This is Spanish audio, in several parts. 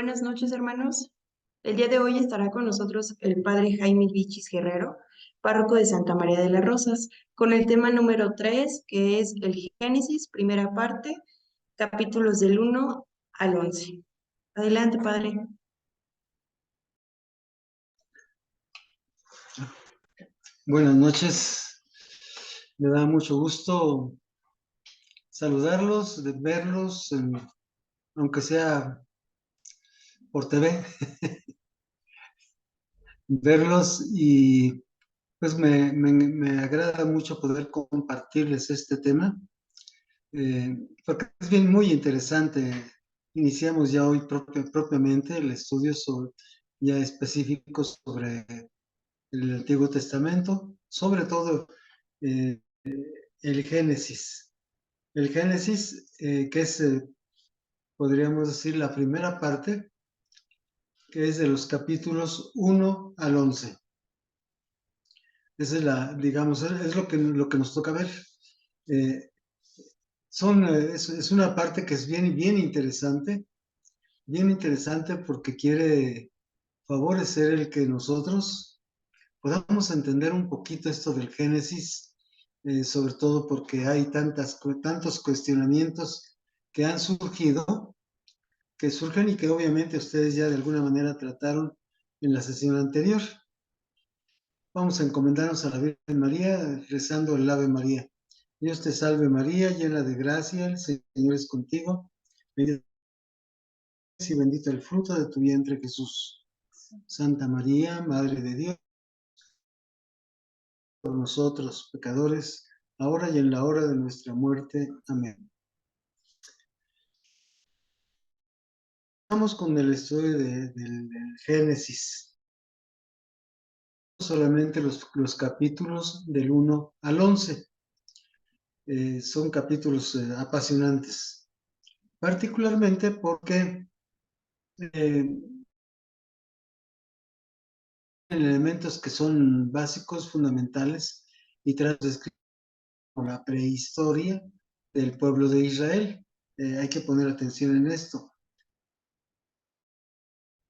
Buenas noches, hermanos. El día de hoy estará con nosotros el padre Jaime Vichis Guerrero, párroco de Santa María de las Rosas, con el tema número 3, que es el Génesis, primera parte, capítulos del 1 al 11. Adelante, padre. Buenas noches, me da mucho gusto saludarlos, de verlos, aunque sea por TV, verlos y pues me agrada mucho poder compartirles este tema, porque es bien muy interesante. Iniciamos ya hoy propiamente el estudio ya específico sobre el Antiguo Testamento, sobre todo eh, el Génesis. El Génesis, que es, podríamos decir, la primera parte, que es de los capítulos 1 al 11. Esa es digamos, es lo que nos toca ver. Eh, es una parte que es bien interesante porque quiere favorecer el que nosotros podamos entender un poquito esto del Génesis, sobre todo porque hay tantos cuestionamientos que han surgido, que surgen y que obviamente ustedes ya de alguna manera trataron en la sesión anterior. Vamos a encomendarnos a la Virgen María rezando el Ave María. Dios te salve María, llena de gracia, el Señor es contigo. Bendita y bendito el fruto de tu vientre Jesús. Santa María, Madre de Dios, por nosotros pecadores, ahora y en la hora de nuestra muerte. Amén. Vamos con el estudio del Génesis. Solamente los capítulos del 1 al 11. Son capítulos apasionantes, particularmente porque elementos que son básicos, fundamentales, y tras describir la prehistoria del pueblo de Israel. Hay que poner atención en esto,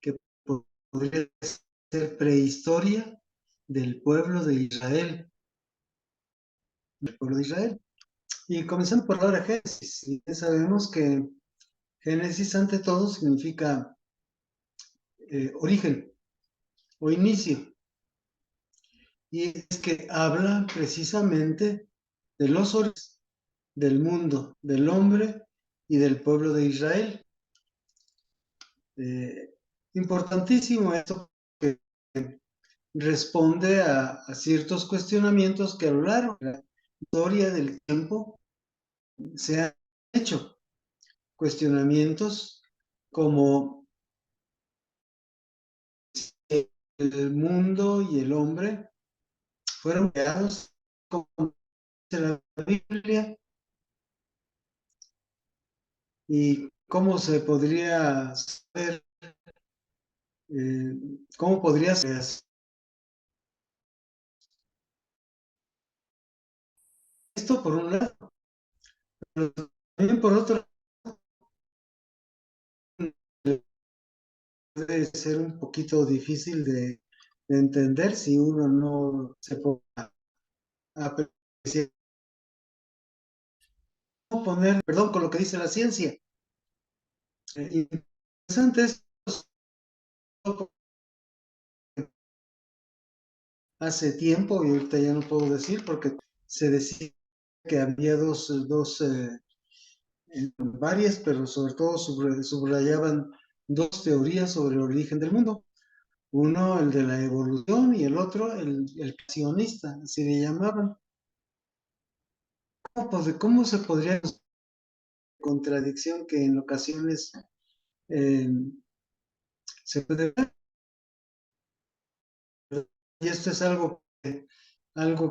que podría ser prehistoria del pueblo de Israel, Y comenzando por la hora Génesis, y ya sabemos que Génesis ante todo significa origen o inicio, y es que habla precisamente de los orígenes del mundo, del hombre y del pueblo de Israel. Importantísimo esto, que responde a ciertos cuestionamientos que a lo largo de la historia del tiempo se han hecho. Cuestionamientos como el mundo y el hombre fueron creados como dice la Biblia, y cómo se podría saber, cómo podría ser esto por un lado, pero también por otro puede ser un poquito difícil de entender si uno no se pone a apreciar, perdón, con lo que dice la ciencia. Interesante es hace tiempo, y ahorita ya no puedo decir porque se decía que había varias, pero sobre todo subrayaban dos teorías sobre el origen del mundo. Uno, el de la evolución, y el otro, el creacionista, así le llamaban. ¿Cómo se podría contradicción que en ocasiones eh, se puede ver? Y esto es algo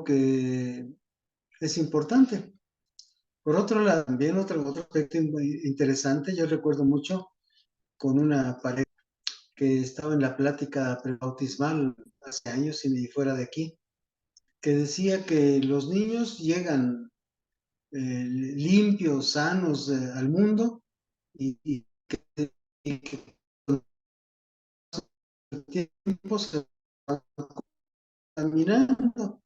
que es importante. Por otro lado, también otro aspecto interesante, yo recuerdo mucho con una pareja que estaba en la plática prebautismal hace años y me fuera de aquí, que decía que los niños llegan limpios, sanos al mundo, y que el tiempo se va caminando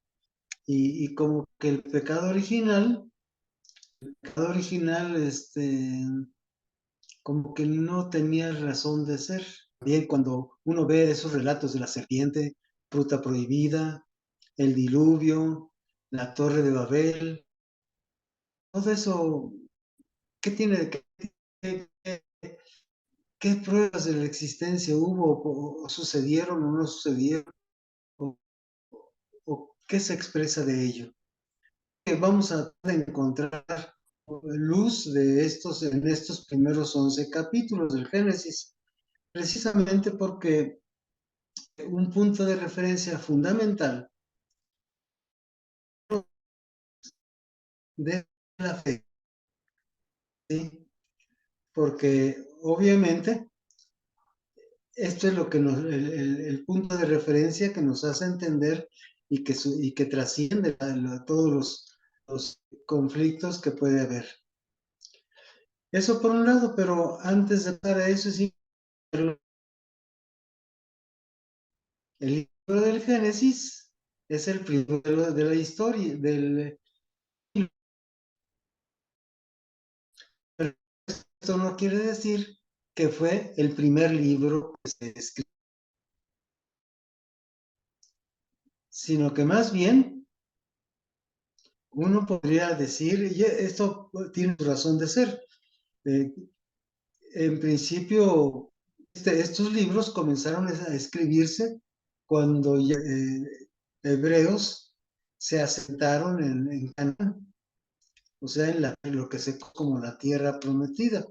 y como que el pecado original, como que no tenía razón de ser. Bien, cuando uno ve esos relatos de la serpiente, fruta prohibida, el diluvio, la torre de Babel, todo eso, ¿qué tiene, qué, qué- qué pruebas de la existencia hubo o sucedieron o no sucedieron? O, o qué se expresa de ello? Vamos a encontrar luz en estos primeros 11 capítulos del Génesis, precisamente porque un punto de referencia fundamental de la fe, ¿sí? Porque obviamente esto es lo que el punto de referencia que nos hace entender y que trasciende todos los conflictos que puede haber. Eso por un lado, pero antes de pasar a eso, sí, el libro del Génesis es el primero de la historia, esto no quiere decir que fue el primer libro que se escribió, sino que más bien uno podría decir, y esto tiene razón de ser, eh, en principio estos libros comenzaron a escribirse cuando hebreos se asentaron en Canaán, o sea, en lo que se conoce como la tierra prometida,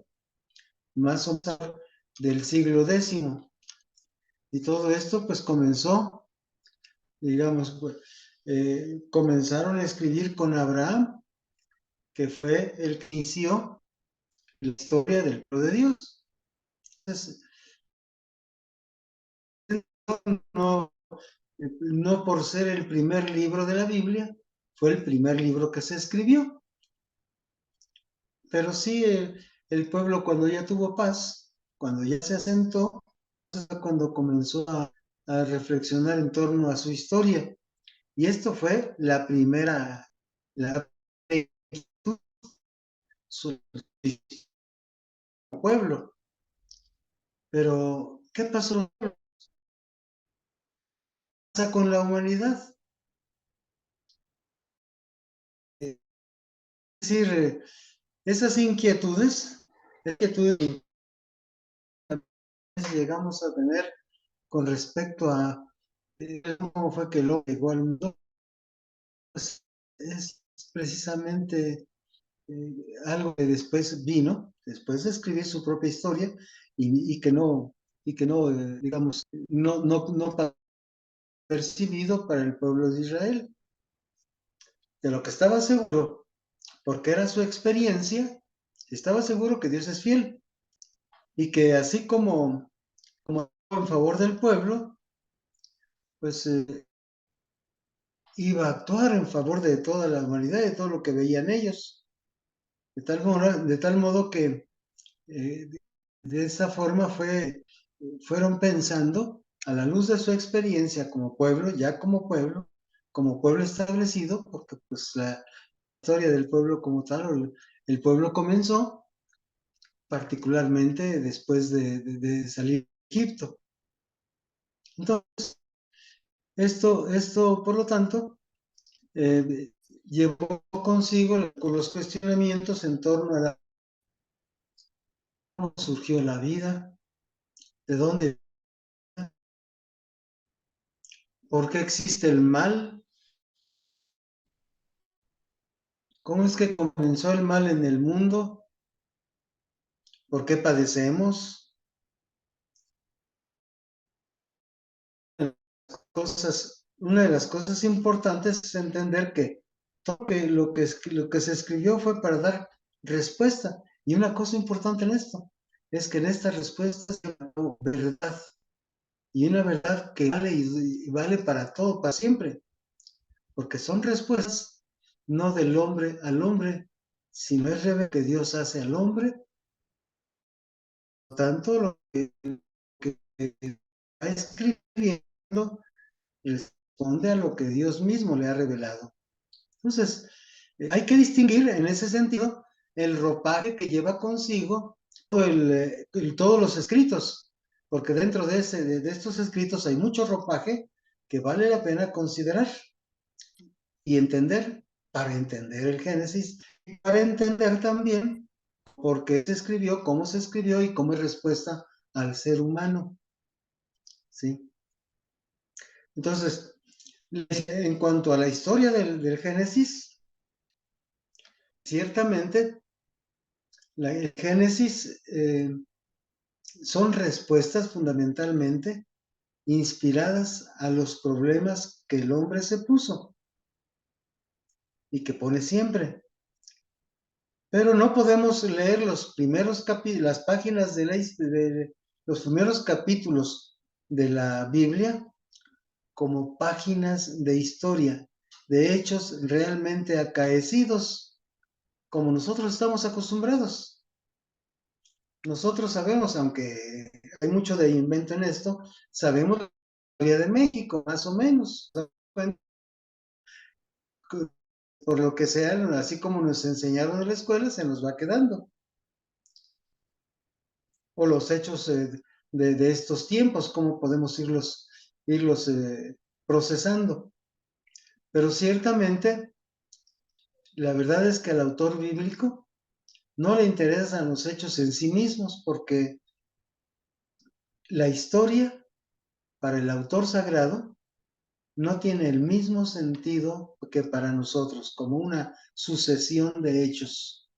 más o menos del siglo X. Y todo esto pues comenzó, digamos, pues, comenzaron a escribir con Abraham, que fue el que inició la historia del pueblo de Dios. Entonces, no, no por ser el primer libro de la Biblia, fue el primer libro que se escribió, pero sí el pueblo cuando ya tuvo paz, cuando ya se asentó, cuando comenzó a reflexionar en torno a su historia. Y esto fue la su pueblo. Pero, ¿qué pasó con la humanidad? Es decir, esas inquietudes que llegamos a tener con respecto a cómo fue que el hombre llegó al mundo, pues es precisamente algo que después vino, después de escribir su propia historia y que no digamos, no percibido para el pueblo de Israel. De lo que estaba seguro, porque era su experiencia, estaba seguro que Dios es fiel y que así como en favor del pueblo, pues iba a actuar en favor de toda la humanidad, de todo lo que veían ellos. De tal modo que eh, de esa forma fueron pensando a la luz de su experiencia como pueblo, ya como pueblo establecido, porque pues la historia del pueblo como tal, el pueblo comenzó particularmente después de salir de Egipto. Entonces, esto por lo tanto, llevó consigo con los cuestionamientos en torno a cómo surgió la vida, de dónde, por qué existe el mal, cómo es que comenzó el mal en el mundo, por qué padecemos. Una de las cosas importantes es entender que todo lo que se escribió fue para dar respuesta. Y una cosa importante en esto es que en esta respuesta se llama verdad. Y una verdad que vale y vale para todo, para siempre. Porque son respuestas no del hombre al hombre, sino es que Dios hace al hombre. Por tanto, lo que escribiendo responde a lo que Dios mismo le ha revelado. Entonces, hay que distinguir en ese sentido el ropaje que lleva consigo todos los escritos, porque dentro de estos escritos hay mucho ropaje que vale la pena considerar y entender para entender el Génesis y para entender también por qué se escribió, cómo se escribió y cómo es respuesta al ser humano. ¿Sí? Entonces, en cuanto a la historia del Génesis, ciertamente el Génesis son respuestas fundamentalmente inspiradas a los problemas que el hombre se puso y que pone siempre. Pero no podemos leer los primeros las páginas de los primeros capítulos de la Biblia como páginas de historia, de hechos realmente acaecidos, como nosotros estamos acostumbrados. Nosotros sabemos, aunque hay mucho de invento en esto, sabemos la historia de México, más o menos. Por lo que sea, así como nos enseñaron en la escuela, se nos va quedando. O los hechos de estos tiempos, cómo podemos irlos procesando. Pero ciertamente, la verdad es que al autor bíblico no le interesan los hechos en sí mismos, porque la historia para el autor sagrado no tiene el mismo sentido que para nosotros, como una sucesión de hechos,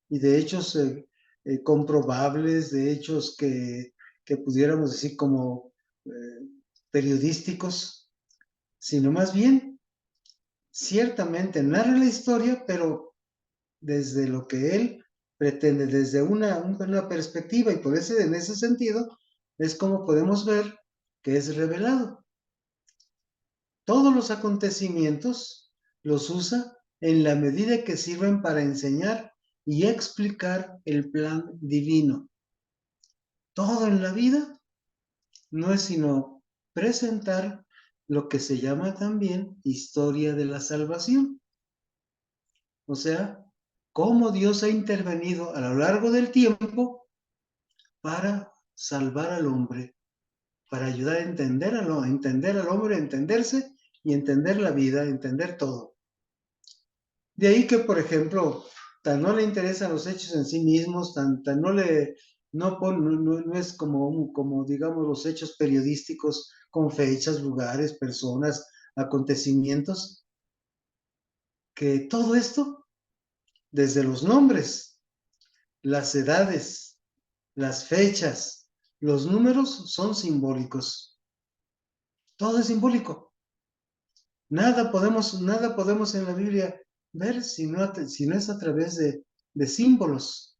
y de hechos comprobables, de hechos que pudiéramos decir como periodísticos, sino más bien, ciertamente narra la historia, pero desde lo que él pretende, desde una perspectiva, y por eso en ese sentido es como podemos ver que es revelado. Todos los acontecimientos los usa en la medida que sirven para enseñar y explicar el plan divino. Todo en la vida no es sino presentar lo que se llama también historia de la salvación. O sea, cómo Dios ha intervenido a lo largo del tiempo para salvar al hombre, para ayudar a entender al hombre, a entenderse y entender la vida, entender todo. De ahí que, por ejemplo, tan no le interesan los hechos en sí mismos, tan no le, no es como, digamos, los hechos periodísticos con fechas, lugares, personas, acontecimientos, que todo esto, desde los nombres, las edades, las fechas, los números son simbólicos. Todo es simbólico. Nada podemos en la Biblia ver si no es a través de símbolos.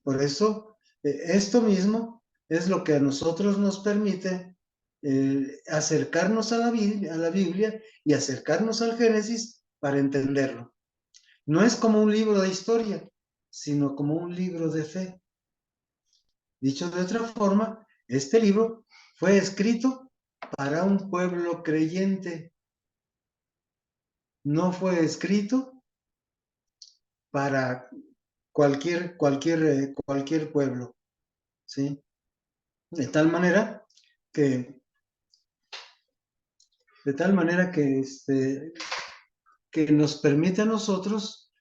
Por eso, esto mismo es lo que a nosotros nos permite acercarnos a la Biblia y acercarnos al Génesis para entenderlo. No es como un libro de historia, sino como un libro de fe. Dicho de otra forma, este libro fue escrito para un pueblo creyente. No fue escrito para cualquier pueblo, ¿sí? De tal manera que, que nos permite a nosotros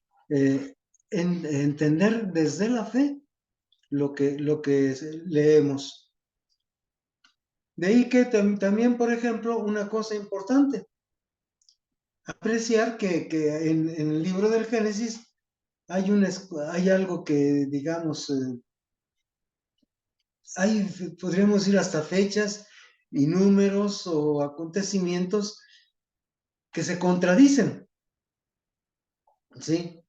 entender desde la fe lo que leemos. De ahí que también, por ejemplo, una cosa importante, apreciar que en el libro del Génesis hay algo que, digamos, podríamos ir hasta fechas y números o acontecimientos que se contradicen, ¿sí?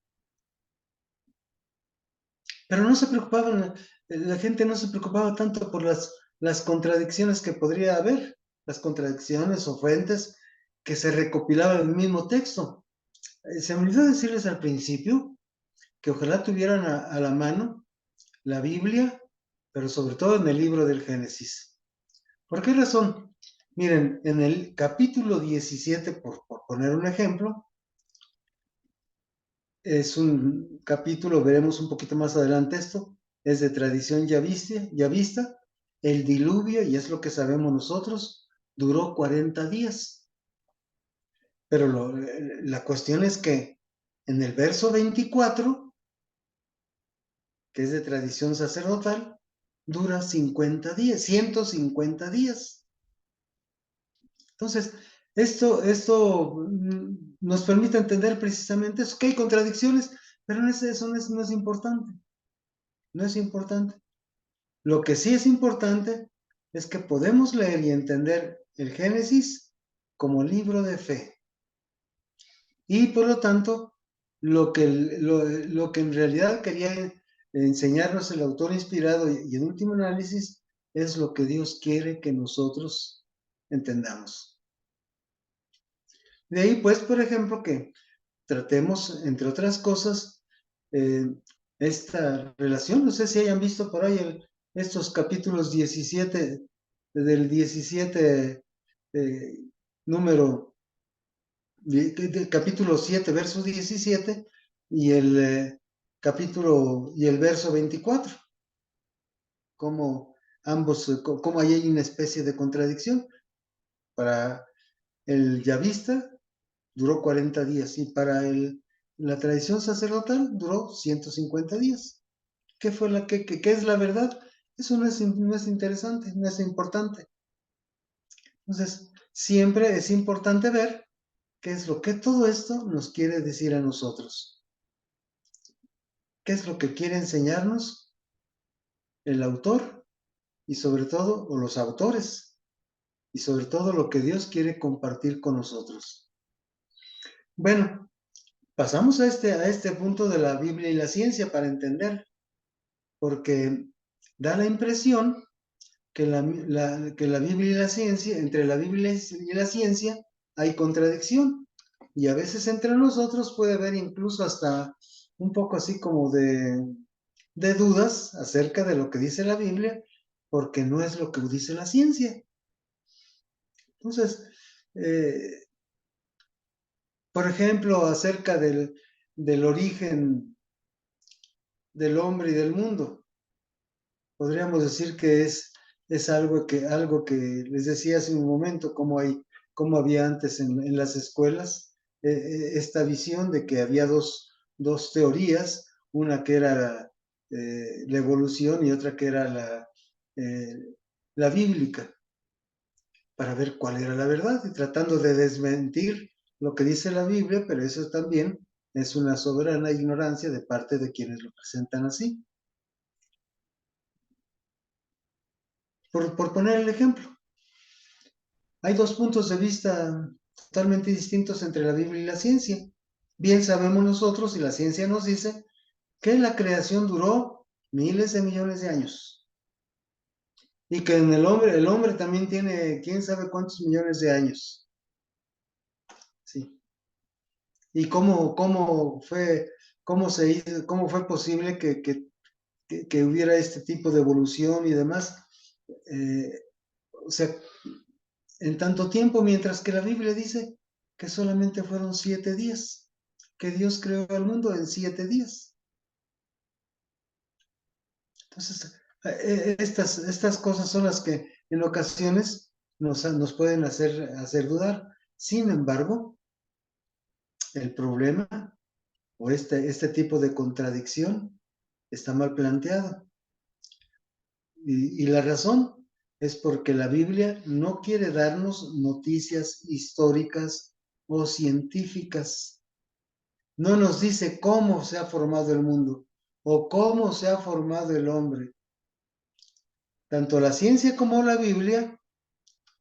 Pero no se preocupaban, la gente no se preocupaba tanto por las contradicciones que podría haber, las contradicciones o fuentes que se recopilaban en el mismo texto. Se me olvidó decirles al principio que ojalá tuvieran a la mano la Biblia, pero sobre todo en el libro del Génesis. ¿Por qué razón? Miren, en el capítulo 17, por poner un ejemplo, es un capítulo, veremos un poquito más adelante esto, es de tradición ya vista, el diluvio, y es lo que sabemos nosotros, duró 40 días. Pero la cuestión es que en el verso 24, que es de tradición sacerdotal, dura 50 días, 150 días. Entonces, esto nos permite entender precisamente eso, que hay contradicciones, pero eso no es importante. No es importante. Lo que sí es importante es que podemos leer y entender el Génesis como libro de fe. Y por lo tanto, lo que en realidad quería enseñarnos el autor inspirado y en último análisis es lo que Dios quiere que nosotros entendamos. De ahí, pues, por ejemplo, que tratemos, entre otras cosas, esta relación. No sé si hayan visto por ahí estos capítulos 17, del 17, número, capítulo 7, verso 17, y el capítulo, y el verso 24, como ambos, como ahí hay una especie de contradicción. Para el yavista duró 40 días y para la tradición sacerdotal duró 150 días. ¿Qué fue qué es la verdad? Eso no es interesante, no es importante. Entonces, siempre es importante ver qué es lo que todo esto nos quiere decir a nosotros. ¿Qué es lo que quiere enseñarnos el autor y sobre todo, o los autores, y sobre todo lo que Dios quiere compartir con nosotros? Bueno, pasamos a este punto de la Biblia y la ciencia para entender, porque da la impresión que la Biblia y la ciencia, entre la Biblia y la ciencia hay contradicción. Y a veces entre nosotros puede haber incluso hasta un poco así como de dudas acerca de lo que dice la Biblia, porque no es lo que dice la ciencia. Entonces, por ejemplo, acerca del origen del hombre y del mundo, podríamos decir que es algo que les decía hace un momento, como había antes en las escuelas, esta visión de que había dos teorías, una que era la evolución y otra que era la bíblica, para ver cuál era la verdad y tratando de desmentir lo que dice la Biblia, pero eso también es una soberana ignorancia de parte de quienes lo presentan así. Por poner el ejemplo, hay dos puntos de vista totalmente distintos entre la Biblia y la ciencia. Bien sabemos nosotros, y la ciencia nos dice, que la creación duró miles de millones de años. Y que en el hombre también tiene quién sabe cuántos millones de años. Sí. Y cómo fue posible que hubiera este tipo de evolución y demás. O sea, en tanto tiempo, mientras que la Biblia dice que solamente fueron 7 días, que Dios creó al mundo en 7 días. Entonces, estas cosas son las que en ocasiones nos pueden hacer dudar. Sin embargo, el problema o este tipo de contradicción está mal planteado. Y la razón es porque la Biblia no quiere darnos noticias históricas o científicas. No nos dice cómo se ha formado el mundo o cómo se ha formado el hombre. Tanto la ciencia como la Biblia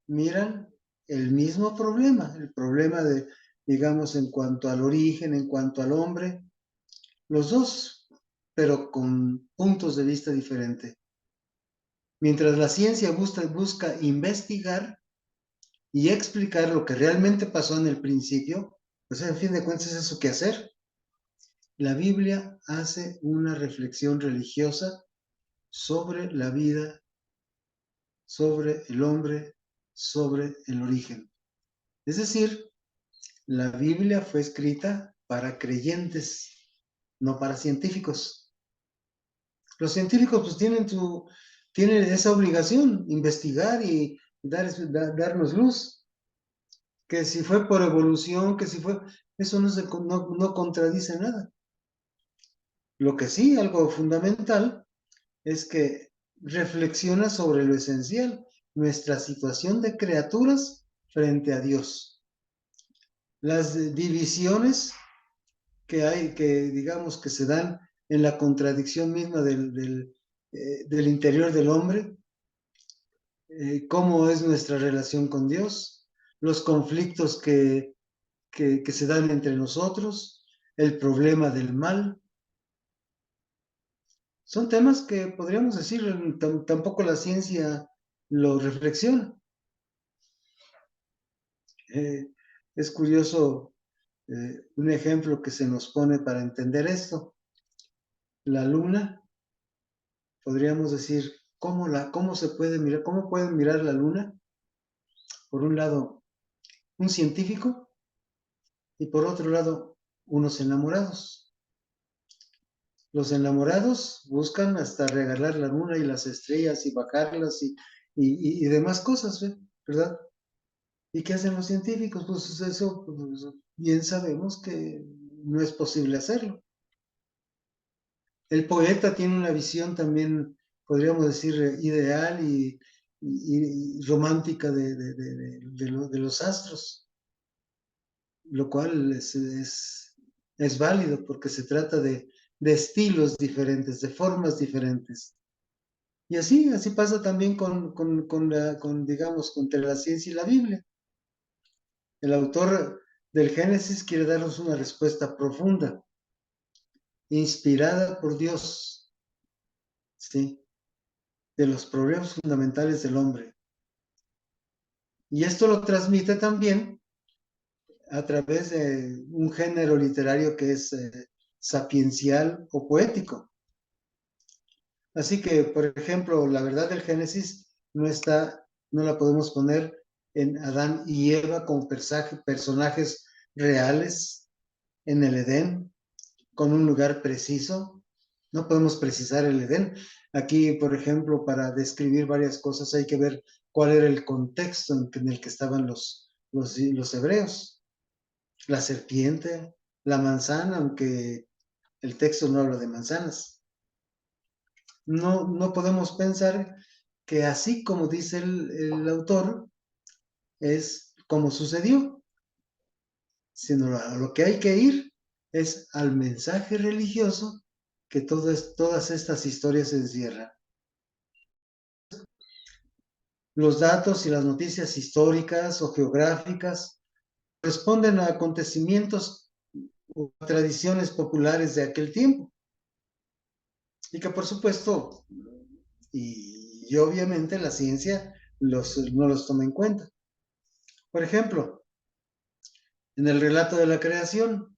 miran el mismo problema, el problema de, digamos, en cuanto al origen, en cuanto al hombre, los dos, pero con puntos de vista diferentes. Mientras la ciencia busca investigar y explicar lo que realmente pasó en el principio, pues en fin de cuentas es eso que hacer. La Biblia hace una reflexión religiosa sobre la vida, sobre el hombre, sobre el origen. Es decir, la Biblia fue escrita para creyentes, no para científicos. Los científicos pues tienen esa obligación, investigar y darnos luz. Que si fue por evolución, que si fue, eso no contradice nada. Lo que sí, algo fundamental, es que reflexiona sobre lo esencial, nuestra situación de criaturas frente a Dios. Las divisiones que hay, que digamos que se dan en la contradicción misma del interior del hombre, cómo es nuestra relación con Dios, los conflictos que se dan entre nosotros, el problema del mal. Son temas que podríamos decir, tampoco la ciencia lo reflexiona. Es curioso un ejemplo que se nos pone para entender esto. La luna, podríamos decir, ¿cómo se puede mirar? ¿Cómo pueden mirar la luna? Por un lado, un científico y por otro lado, unos enamorados. Los enamorados buscan hasta regalar la luna y las estrellas y bajarlas y demás cosas, ¿verdad? ¿Y qué hacen los científicos? Pues eso, pues, bien sabemos que no es posible hacerlo. El poeta tiene una visión también, podríamos decir, ideal y romántica de los astros, lo cual es válido porque se trata de estilos diferentes, de formas diferentes. Y así pasa también digamos, entre la ciencia y la Biblia. El autor del Génesis quiere darnos una respuesta profunda, inspirada por Dios, ¿sí? De los problemas fundamentales del hombre. Y esto lo transmite también a través de un género literario que es sapiencial o poético. Así que, por ejemplo, la verdad del Génesis no la podemos poner en Adán y Eva como personajes reales en el Edén, con un lugar preciso. No podemos precisar el Edén. Aquí, por ejemplo, para describir varias cosas hay que ver cuál era el contexto en el que estaban los hebreos. La serpiente, la manzana, aunque el texto no habla de manzanas. No podemos pensar que así como dice el autor, es como sucedió, sino a lo que hay que ir es al mensaje religioso que todas estas historias encierran. Los datos y las noticias históricas o geográficas responden a acontecimientos o tradiciones populares de aquel tiempo. Y que por supuesto, y obviamente la ciencia no los toma en cuenta. Por ejemplo, en el relato de la creación,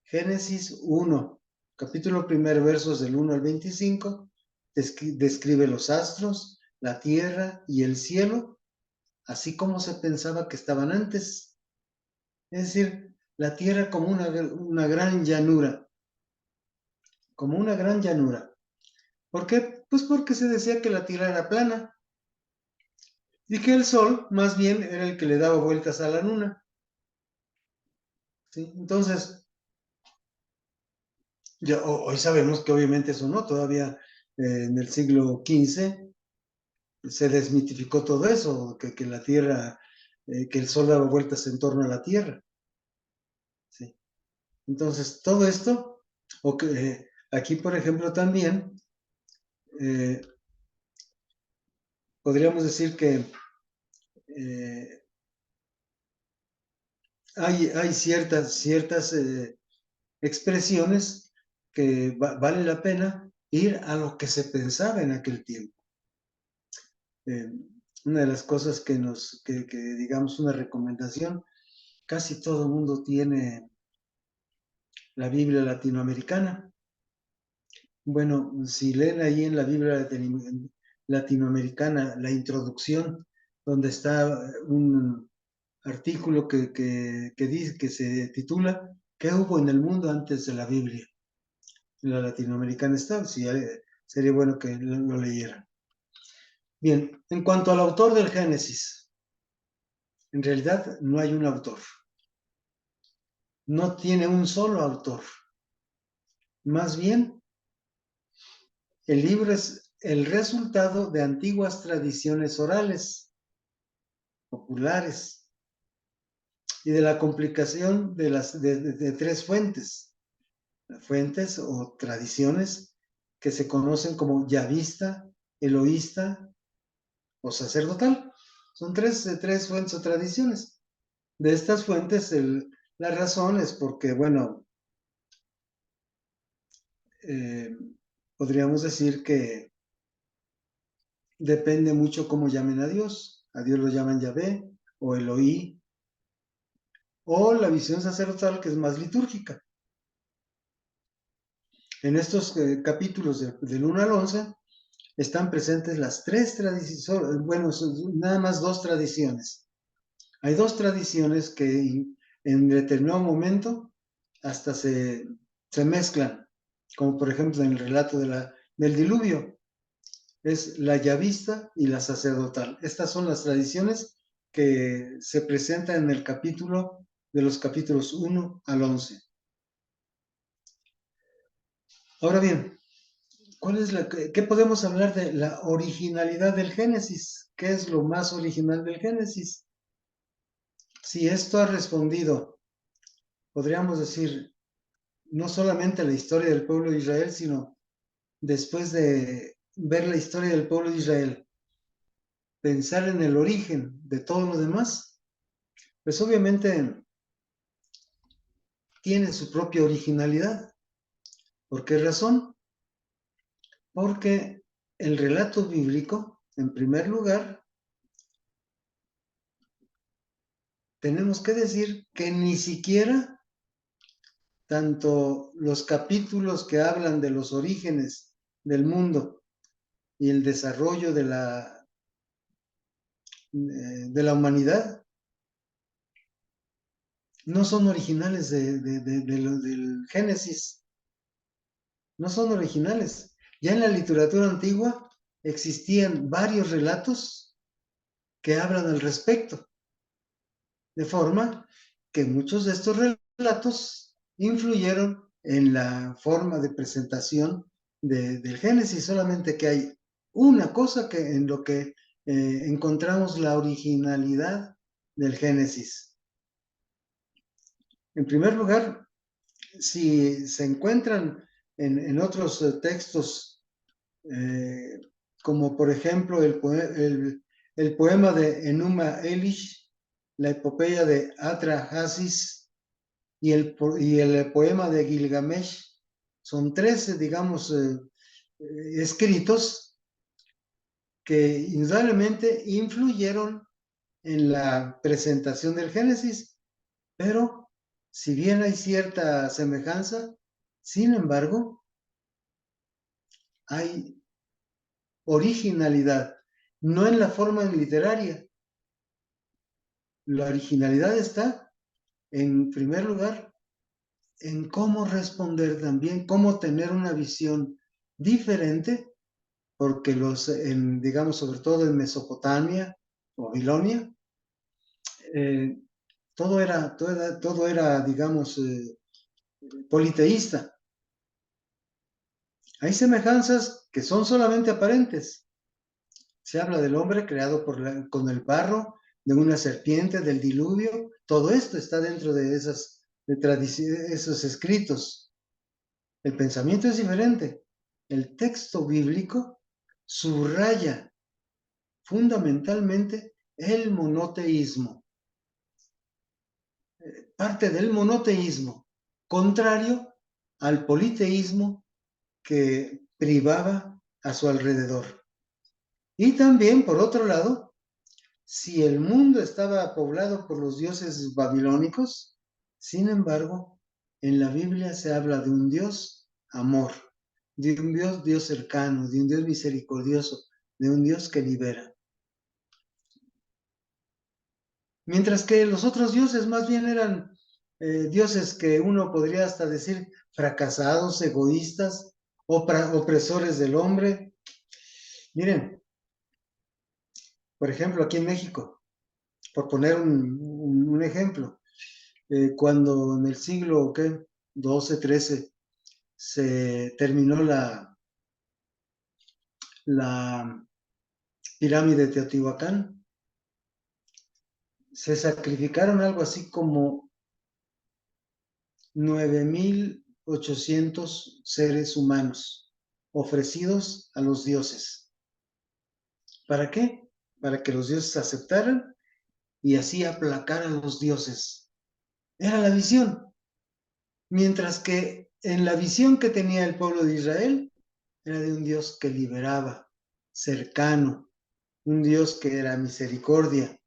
Génesis 1, capítulo 1, versos del 1 al 25, describe los astros, la tierra y el cielo, así como se pensaba que estaban antes. Es decir, la tierra como una gran llanura, como una gran llanura. ¿Por qué? Pues porque se decía que la tierra era plana y que el sol más bien era el que le daba vueltas a la luna. ¿Sí? Entonces, hoy sabemos que obviamente eso no, todavía en el siglo XV se desmitificó todo eso, que la Tierra, que el Sol daba vueltas en torno a la Tierra. ¿Sí? Entonces, todo esto, aquí por ejemplo también, podríamos decir que hay ciertas expresiones que vale la pena ir a lo que se pensaba en aquel tiempo. Una de las cosas que digamos, una recomendación, casi todo el mundo tiene la Biblia latinoamericana. Bueno, si leen ahí en la Biblia latinoamericana la introducción, donde está un artículo que dice, que se titula ¿Qué hubo en el mundo antes de la Biblia? En la latinoamericana está, si sería bueno que lo leyeran. Bien, en cuanto al autor del Génesis, en realidad no hay un autor. No tiene un solo autor. Más bien, el libro es el resultado de antiguas tradiciones orales, populares, y de la complicación de tres fuentes. Fuentes o tradiciones que se conocen como yavista, eloísta o sacerdotal. Son tres fuentes o tradiciones. De estas fuentes, la razón es porque, bueno, eh, podríamos decir que depende mucho cómo llamen a Dios. A Dios lo llaman Yahvé o Eloí, o la visión sacerdotal, que es más litúrgica. En estos capítulos del 1 al 11 están presentes las tres tradiciones, bueno, nada más dos tradiciones. Hay dos tradiciones que en determinado momento hasta se mezclan, como por ejemplo en el relato del diluvio, es la yavista y la sacerdotal. Estas son las tradiciones que se presentan en el capítulo, de los capítulos 1 al 11. Ahora bien, ¿qué podemos hablar de la originalidad del Génesis? ¿Qué es lo más original del Génesis? Si esto ha respondido, podríamos decir, no solamente la historia del pueblo de Israel, sino después de ver la historia del pueblo de Israel, pensar en el origen de todo lo demás, pues obviamente tiene su propia originalidad. ¿Por qué razón? Porque el relato bíblico, en primer lugar, tenemos que decir que ni siquiera tanto los capítulos que hablan de los orígenes del mundo y el desarrollo de la humanidad no son originales del Génesis, no son originales. Ya en la literatura antigua existían varios relatos que hablan al respecto, de forma que muchos de estos relatos influyeron en la forma de presentación del Génesis, solamente que hay una cosa en lo que encontramos la originalidad del Génesis. En primer lugar, si se encuentran en otros textos, como por ejemplo el poema de Enuma Elish, la epopeya de Atrahasis y el poema de Gilgamesh, son tres, digamos, escritos que indudablemente influyeron en la presentación del Génesis, pero si bien hay cierta semejanza, sin embargo, hay originalidad, no en la forma literaria. La originalidad está, en primer lugar, en cómo responder también, cómo tener una visión diferente, porque digamos, sobre todo en Mesopotamia o Babilonia, todo era, digamos, politeísta. Hay semejanzas que son solamente aparentes. Se habla del hombre creado con el barro, de una serpiente, del diluvio. Todo esto está dentro de esos escritos. El pensamiento es diferente. El texto bíblico subraya fundamentalmente el monoteísmo. Parte del monoteísmo, contrario al politeísmo que privaba a su alrededor. Y también, por otro lado, si el mundo estaba poblado por los dioses babilónicos, sin embargo, en la Biblia se habla de un Dios amor, de un Dios cercano, de un Dios misericordioso, de un Dios que libera. Mientras que los otros dioses más bien eran dioses que uno podría hasta decir fracasados, egoístas, opresores del hombre. Miren, por ejemplo, aquí en México, por poner un ejemplo, cuando en el siglo ¿qué? 12, 13 se terminó la pirámide de Teotihuacán, se sacrificaron algo así como 9.800 seres humanos ofrecidos a los dioses. ¿Para qué? Para que los dioses aceptaran y así aplacar a los dioses. Era la visión. Mientras que en la visión que tenía el pueblo de Israel, era de un Dios que liberaba, cercano, un Dios que era misericordia,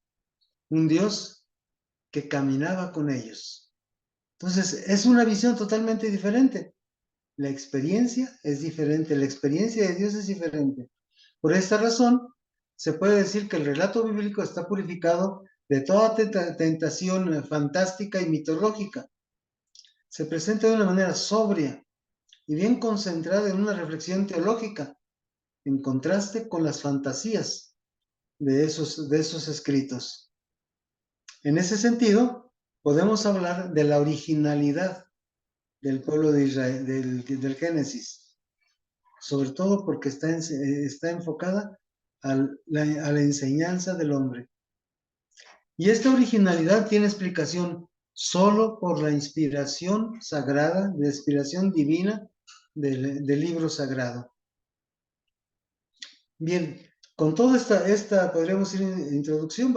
un Dios que caminaba con ellos. Entonces, es una visión totalmente diferente. La experiencia es diferente, la experiencia de Dios es diferente. Por esta razón, se puede decir que el relato bíblico está purificado de toda tentación fantástica y mitológica. Se presenta de una manera sobria y bien concentrada en una reflexión teológica, en contraste con las fantasías de esos escritos. En ese sentido, podemos hablar de la originalidad del pueblo de Israel, del Génesis, sobre todo porque está enfocada a la enseñanza del hombre. Y esta originalidad tiene explicación solo por la inspiración sagrada, la inspiración divina del libro sagrado. Bien, con toda esta podríamos decir, introducción,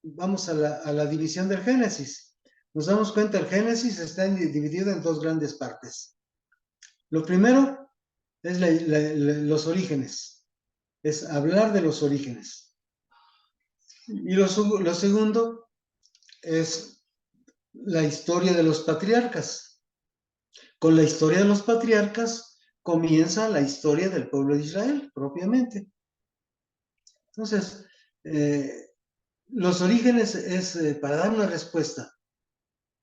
vamos a la división del Génesis. Nos damos cuenta, el Génesis está dividido en dos grandes partes. Lo primero es los orígenes, es hablar de los orígenes. Y lo segundo es la historia de los patriarcas. Con la historia de los patriarcas comienza la historia del pueblo de Israel, propiamente. Entonces, los orígenes es para dar una respuesta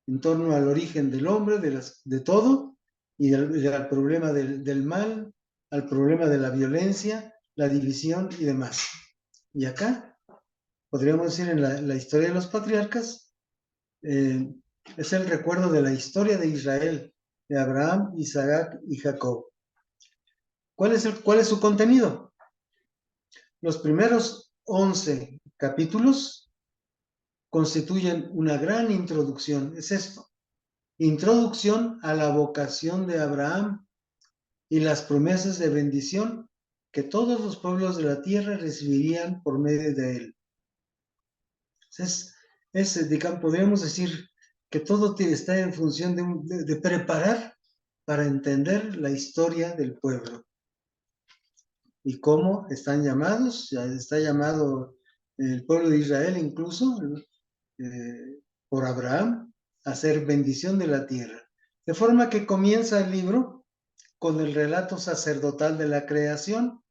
en torno al origen del hombre, de todo, y al problema del mal, al problema de la violencia, la división y demás. Y acá, podríamos decir en la historia de los patriarcas, es el recuerdo de la historia de Israel, de Abraham, Isaac y Jacob. ¿Cuál es su contenido? Los primeros 11 capítulos constituyen una gran introducción. Es esto: introducción a la vocación de Abraham y las promesas de bendición que todos los pueblos de la tierra recibirían por medio de él. Digamos, podríamos decir que todo está en función de preparar para entender la historia del pueblo y cómo están llamados. Ya está llamado el pueblo de Israel incluso por Abraham a ser bendición de la tierra. De forma que comienza el libro con el relato sacerdotal de la creación,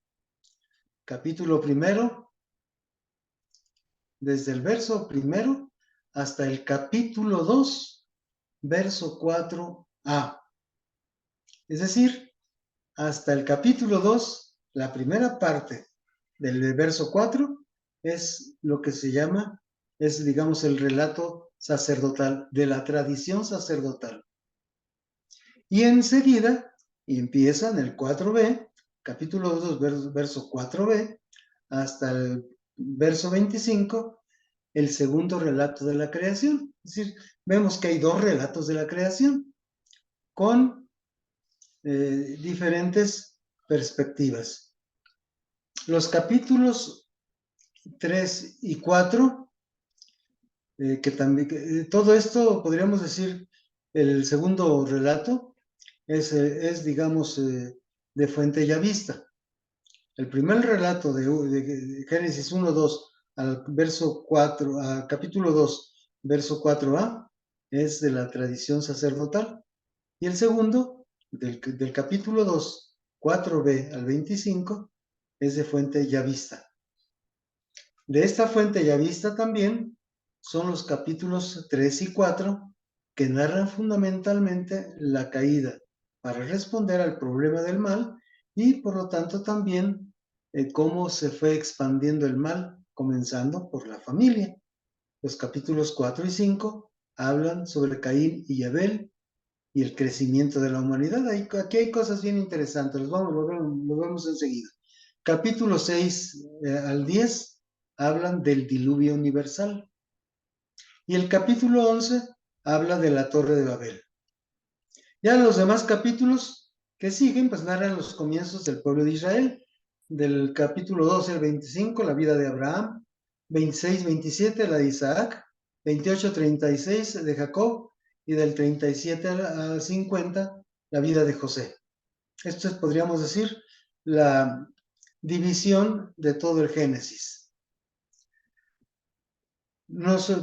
capítulo primero, desde el verso primero hasta el capítulo 2, verso 4a. Es decir, hasta el capítulo 2, la primera parte del verso 4 es lo que se llama, es digamos el relato sacerdotal, de la tradición sacerdotal. Y enseguida, y empieza en el 4b, capítulo 2, verso 4b, hasta el verso 25, el segundo relato de la creación. Es decir, vemos que hay dos relatos de la creación con diferentes perspectivas. Los capítulos 3 y 4, que también, todo esto podríamos decir, el segundo relato es digamos, de fuente ya vista. El primer relato de Génesis 1:2 al verso 4, a capítulo 2, verso 4a, es de la tradición sacerdotal. Y el segundo, del capítulo 2 4b al 25 es de fuente yavista. De esta fuente yavista también son los capítulos 3 y 4 que narran fundamentalmente la caída para responder al problema del mal y por lo tanto también cómo se fue expandiendo el mal, comenzando por la familia. Los capítulos 4 y 5 hablan sobre Caín y Abel y el crecimiento de la humanidad. Aquí hay cosas bien interesantes, lo vemos enseguida. Capítulo 6 al 10 hablan del diluvio universal. Y el capítulo 11 habla de la Torre de Babel. Ya los demás capítulos que siguen, pues narran los comienzos del pueblo de Israel. Del capítulo 12 al 25, la vida de Abraham. 26, 27, la de Isaac. 28, 36, de Jacob. Y del 37 al 50, la vida de José. Esto es, podríamos decir, la división de todo el Génesis.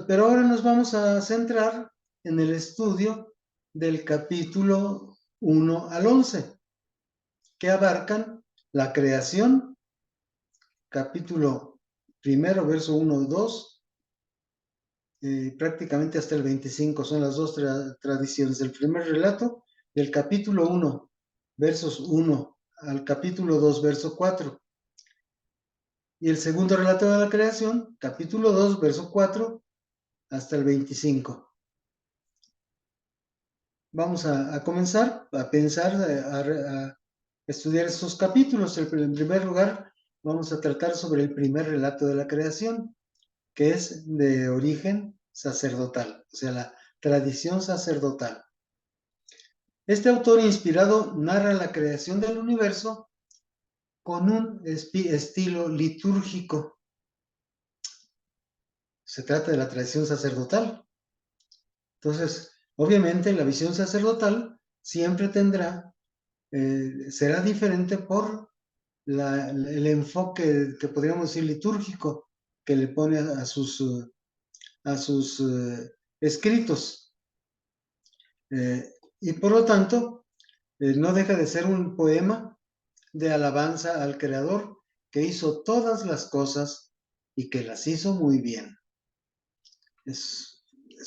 Pero ahora nos vamos a centrar en el estudio del capítulo 1 al 11, que abarcan la creación, capítulo primero, verso 1 y 2, prácticamente hasta el 25, son las dos tradiciones del primer relato, del capítulo 1, versos 1 al capítulo 2, verso 4. Y el segundo relato de la creación, capítulo 2, verso 4, hasta el 25. Vamos a comenzar a pensar, a estudiar estos capítulos. En primer lugar, vamos a tratar sobre el primer relato de la creación, que es de origen sacerdotal, o sea, la tradición sacerdotal. Este autor inspirado narra la creación del universo con un estilo litúrgico. Se trata de la tradición sacerdotal. Entonces, obviamente, la visión sacerdotal siempre será diferente por el enfoque que podríamos decir litúrgico que le pone a sus escritos. Y por lo tanto, no deja de ser un poema de alabanza al Creador que hizo todas las cosas y que las hizo muy bien. Es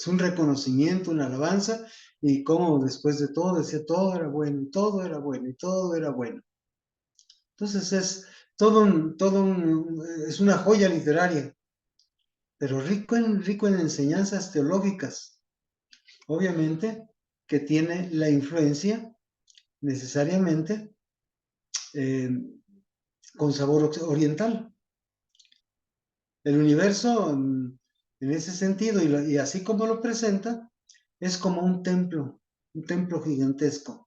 un reconocimiento, una alabanza, y como después de todo decía, todo era bueno, y todo era bueno, y todo era bueno. Entonces es es una joya literaria, pero rico en enseñanzas teológicas. Obviamente que tiene la influencia necesariamente con sabor oriental. El universo, en ese sentido, y así como lo presenta, es como un templo gigantesco.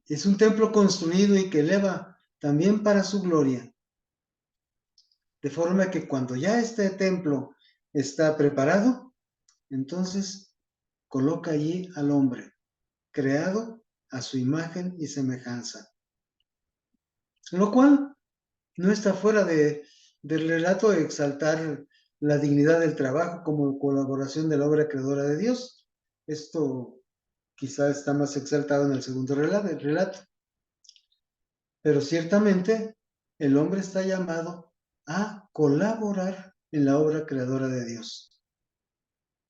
Es un templo construido y que eleva también para su gloria. De forma que cuando ya este templo está preparado, entonces coloca allí al hombre, creado a su imagen y semejanza. Lo cual no está fuera del relato de exaltar la dignidad del trabajo como colaboración de la obra creadora de Dios. Esto quizá está más exaltado en el segundo relato. Pero ciertamente el hombre está llamado a colaborar en la obra creadora de Dios.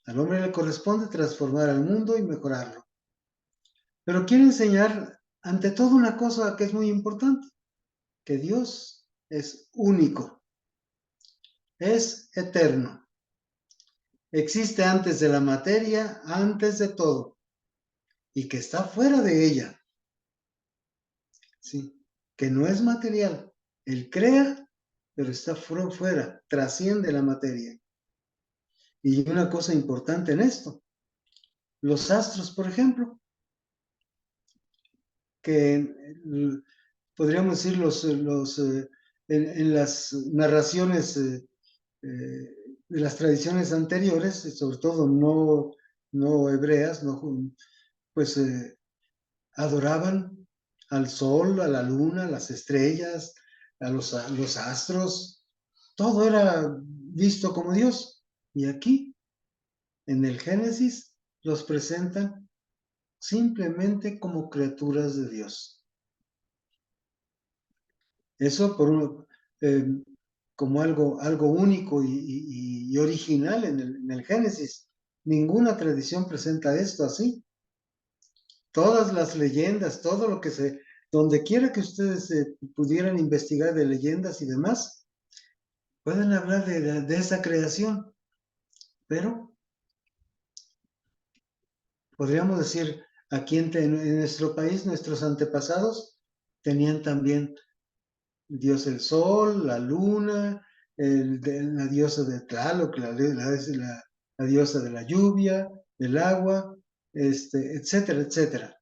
Al hombre le corresponde transformar al mundo y mejorarlo. Pero quiere enseñar ante todo una cosa que es muy importante, que Dios es único, es eterno. Existe antes de la materia, antes de todo, y que está fuera de ella. ¿Sí? Que no es material. Él crea, pero está fuera, trasciende la materia. Y una cosa importante en esto, los astros, por ejemplo, que podríamos decir en las narraciones de las tradiciones anteriores, sobre todo no hebreas, pues adoraban al sol, a la luna, a las estrellas, a los astros, todo era visto como Dios. Y aquí, en el Génesis, los presentan simplemente como criaturas de Dios. Eso como algo único y original en el Génesis. Ninguna tradición presenta esto así. Todas las leyendas, todo lo que donde quiera que ustedes pudieran investigar de leyendas y demás, pueden hablar de esa creación, pero podríamos decir, aquí en nuestro país, nuestros antepasados tenían también Dios el sol, la luna, la diosa de Tlaloc, la diosa de la lluvia, del agua, etcétera, etcétera.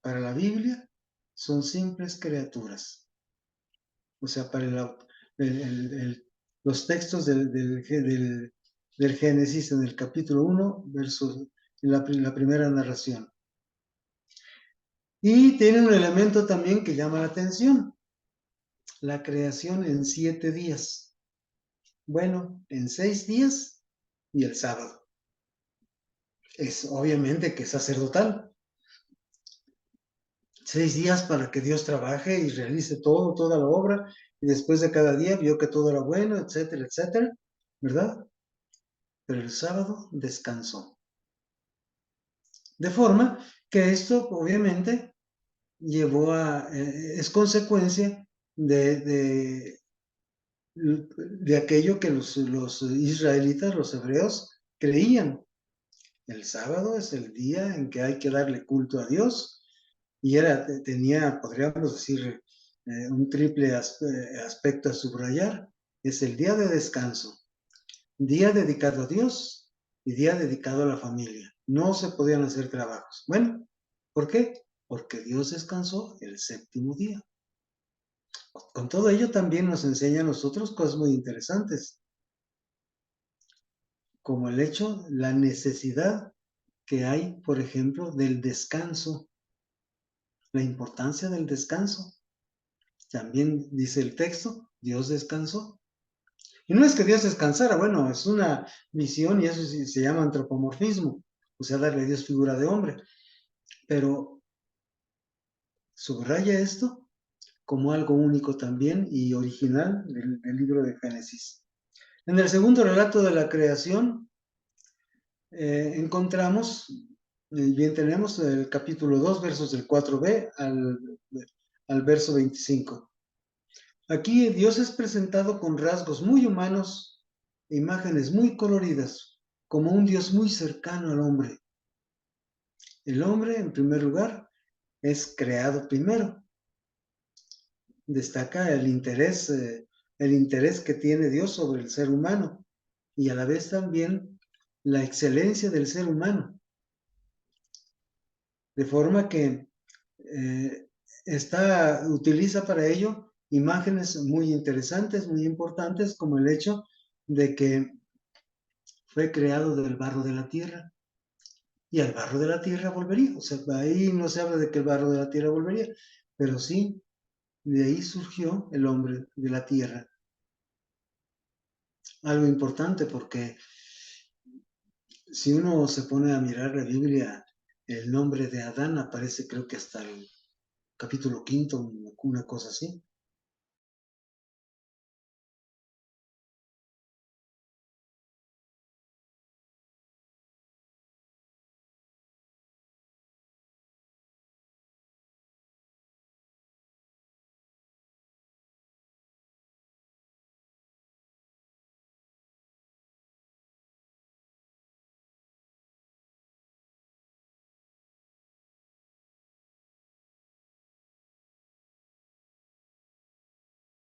Para la Biblia son simples criaturas. O sea, para los textos del Génesis en el capítulo 1, versos, la primera narración. Y tiene un elemento también que llama la atención, la creación en 7 días. Bueno, en 6 días y el sábado. Es obviamente que es sacerdotal. 6 días para que Dios trabaje y realice toda la obra, y después de cada día vio que todo era bueno, etcétera, etcétera, ¿verdad? Pero el sábado descansó. De forma que esto obviamente es consecuencia de aquello que los israelitas, los hebreos, creían. El sábado es el día en que hay que darle culto a Dios, y tenía, podríamos decir, un triple aspecto a subrayar. Es el día de descanso, día dedicado a Dios y día dedicado a la familia. No se podían hacer trabajos. Bueno, ¿por qué? Porque Dios descansó el 7º día. Con todo ello también nos enseña a nosotros cosas muy interesantes, como el hecho, la necesidad que hay, por ejemplo, del descanso, la importancia del descanso. También dice el texto, Dios descansó. Y no es que Dios descansara, bueno, es una visión y eso se llama antropomorfismo, o sea, darle a Dios figura de hombre. Pero subraya esto como algo único también y original del libro de Génesis. En el segundo relato de la creación, encontramos, bien tenemos el capítulo 2, versos del 4b al verso 25. Aquí Dios es presentado con rasgos muy humanos, imágenes muy coloridas, como un Dios muy cercano al hombre. El hombre, en primer lugar, es creado primero. Destaca el interés que tiene Dios sobre el ser humano y a la vez también la excelencia del ser humano. De forma que utiliza para ello imágenes muy interesantes, muy importantes, como el hecho de que fue creado del barro de la tierra y al barro de la tierra volvería. O sea, ahí no se habla de que el barro de la tierra volvería, pero sí, de ahí surgió el hombre de la tierra. Algo importante porque si uno se pone a mirar la Biblia, el nombre de Adán aparece creo que hasta el capítulo 5, una cosa así.